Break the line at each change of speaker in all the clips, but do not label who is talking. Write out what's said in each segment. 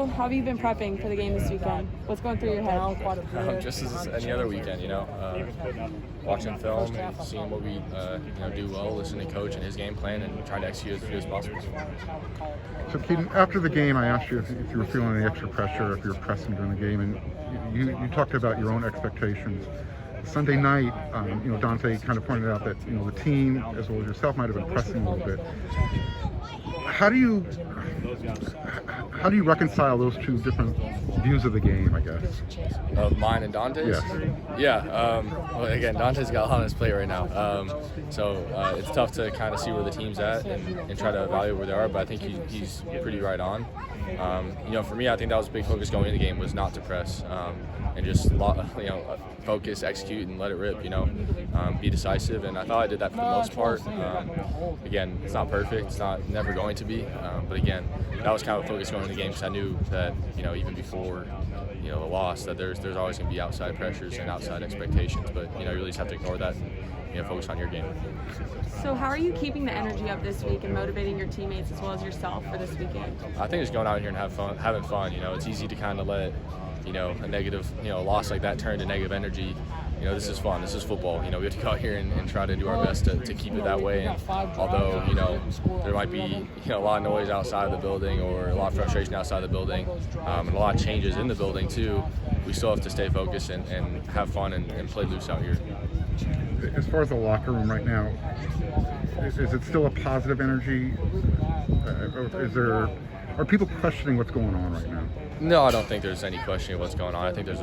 So how have you been prepping for the game this weekend? What's going through your head?
Just as any other weekend, watching film and seeing what we do well, listening to coach and his game plan, and trying to execute as good as possible.
So, Kedon, after the game, I asked you if you were feeling any extra pressure, if you were pressing during the game, and you talked about your own expectations. Sunday night, Dante kind of pointed out that the team, as well as yourself, might have been pressing a little bit. How do you reconcile those two different views of the game, I guess?
Of mine and Dante's?
Yes.
Well, again, Dante's got a lot on his plate right now. So it's tough to kind of see where the team's at and try to evaluate where they are, but I think he's pretty right on. For me, I think that was a big focus going into the game, was not to press and just focus, execute, and let it rip. Be decisive, and I thought I did that for the most part. Again, it's not perfect; it's never going to be. But again, that was kind of a focus going into the game, because I knew that even before the loss, that there's always going to be outside pressures and outside expectations. But you really just have to ignore that and focus on your game.
So how are you keeping the energy up this week and motivating your teammates as well as yourself for this weekend?
I think just going out here and having fun. It's easy to kind of let a negative loss like that turn to negative energy. This is fun. This is football. We have to go out here and try to do our best to keep it that way. And although there might be a lot of noise outside of the building, or a lot of frustration outside the building, and a lot of changes in the building too, we still have to stay focused and have fun and play loose out here.
As far as the locker room right now, is it still a positive energy? Are people questioning what's going on right now?
No, I don't think there's any questioning of what's going on. I think there's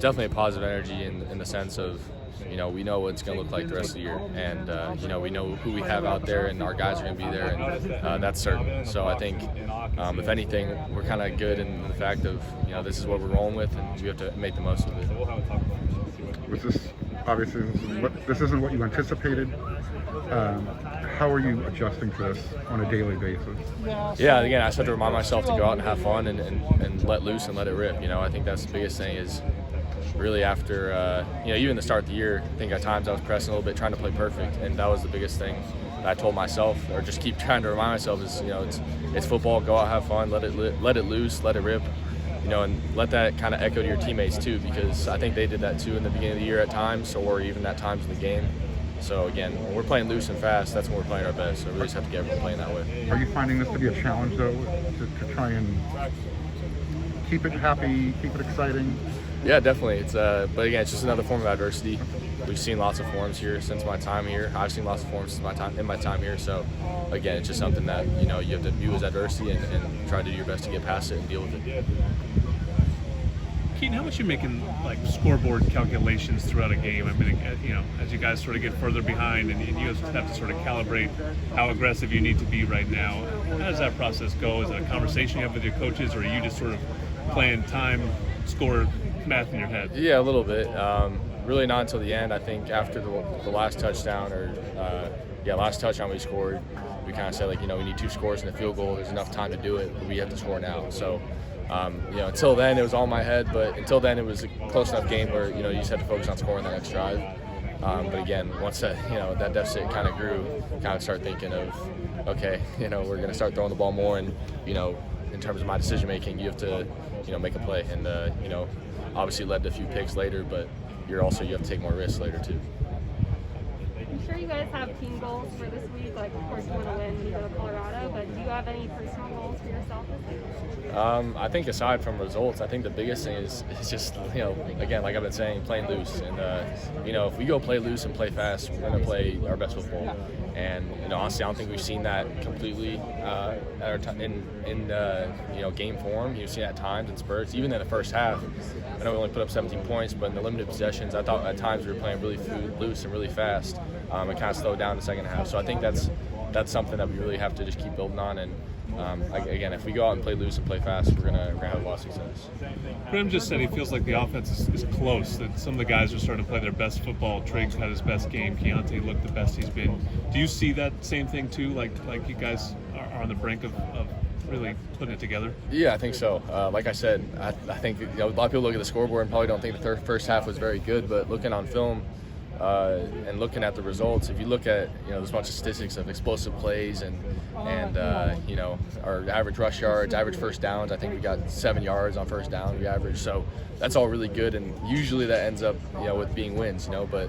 definitely a positive energy in the sense of we know what it's going to look like the rest of the year, and we know who we have out there, and our guys are going to be there, and that's certain. So I think if anything, we're kind of good in the fact of this is what we're rolling with, and we have to make the most of it.
Was this obviously this isn't what you anticipated? How are you adjusting to this on a daily basis?
Yeah, again, I just have to remind myself to go out and have fun and let loose and let it rip. I think that's the biggest thing is really after, even the start of the year, I think at times I was pressing a little bit, trying to play perfect, and that was the biggest thing that I told myself, or just keep trying to remind myself is, it's football, go out, have fun, let it loose, let it rip, and let that kind of echo to your teammates too, because I think they did that too in the beginning of the year at times, or even at times in the game. So again, when we're playing loose and fast, that's when we're playing our best. So we really just have to get everyone playing that way.
Are you finding this to be a challenge though, to try and keep it happy, keep it exciting?
Yeah, definitely. It's but again, it's just another form of adversity. We've seen lots of forms here since my time here. I've seen lots of forms since my time here. So again, it's just something that you have to view as adversity and try to do your best to get past it and deal with it.
Kedon, how much are you making scoreboard calculations throughout a game? I mean, as you guys sort of get further behind and you guys have to sort of calibrate how aggressive you need to be right now. How does that process go? Is it a conversation you have with your coaches, or are you just sort of playing time, score, math in your head?
Yeah, a little bit. Really not until the end. I think after the last touchdown, last touchdown we scored, we kind of said we need 2 scores and a field goal. There's enough time to do it, but we have to score now. So. Until then it was all in my head, but until then it was a close enough game where you just had to focus on scoring the next drive. But again, once that that deficit kind of grew, kind of start thinking of okay, we're going to start throwing the ball more, and in terms of my decision making, you have to make a play, and obviously led to a few picks later, but you have to take more risks later too.
I'm sure you guys have team goals for this week. Of course, you want to win when you go to Colorado, but do you have any personal goals for yourself this week?
I think aside from results, I think the biggest thing is just, again, like I've been saying, playing loose. And, if we go play loose and play fast, we're going to play our best football. And, honestly, I don't think we've seen that completely in game form. You've seen it at times in spurts, even in the first half. I know we only put up 17 points, but in the limited possessions, I thought at times we were playing really loose and really fast, and kind of slowed down in the second half. So I think that's something that we really have to just keep building on. And again, if we go out and play loose and play fast, we're gonna have a lot of success.
Brim just said he feels like the offense is close, that some of the guys are starting to play their best football. Triggs had his best game. Keontae looked the best he's been. Do you see that same thing too? Like you guys are on the brink of really putting it together?
Yeah, I think so. Like I said, I think a lot of people look at the scoreboard and probably don't think the first half was very good, but looking on film, and looking at the results, if you look at, there's a bunch of statistics of explosive plays and our average rush yards, average first downs. I think we got 7 yards on first down we average. So that's all really good, and usually that ends up with being wins. But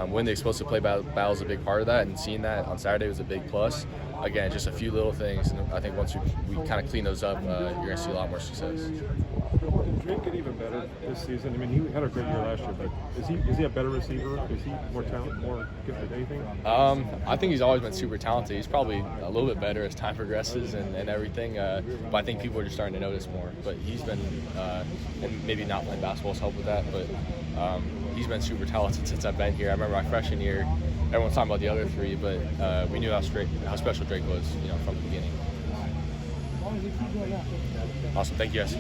when the explosive play battle is a big part of that, and seeing that on Saturday was a big plus. Again, just a few little things, and I think once we kind of clean those up, you're going to see a lot more success.
Did Drake get even better this season? I mean, he had a great year last year, but is he a better receiver? Is he more talented, more gifted, anything?
I think he's always been super talented. He's probably a little bit better as time progresses and everything, but I think people are just starting to notice more. But he's been, and maybe not playing basketball has helped with that, but he's been super talented since I've been here. I remember my freshman year, everyone's talking about the other three, but we knew how special Drake was, from the beginning. Awesome. Thank you, guys.